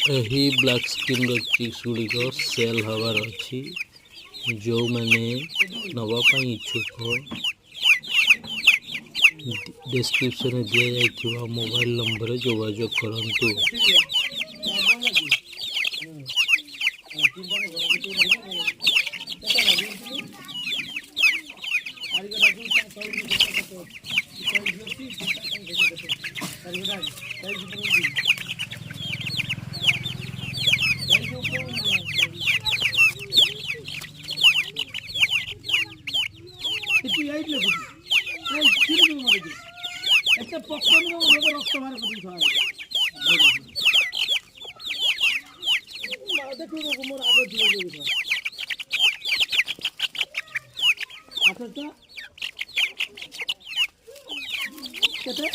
ଏହି ବ୍ଲାକ୍ ସ୍କିନ୍ର ଚିକ୍ସ ଗୁଡ଼ିକ ସେଲ୍ ହେବାର ଅଛି। ଯେଉଁମାନେ ନେବା ପାଇଁ ଇଚ୍ଛୁକ ଡେସ୍କ୍ରିପ୍ସନରେ ଦିଆଯାଇଥିବା ମୋବାଇଲ୍ ନମ୍ବରରେ ଯୋଗାଯୋଗ କରନ୍ତୁ। କେତେ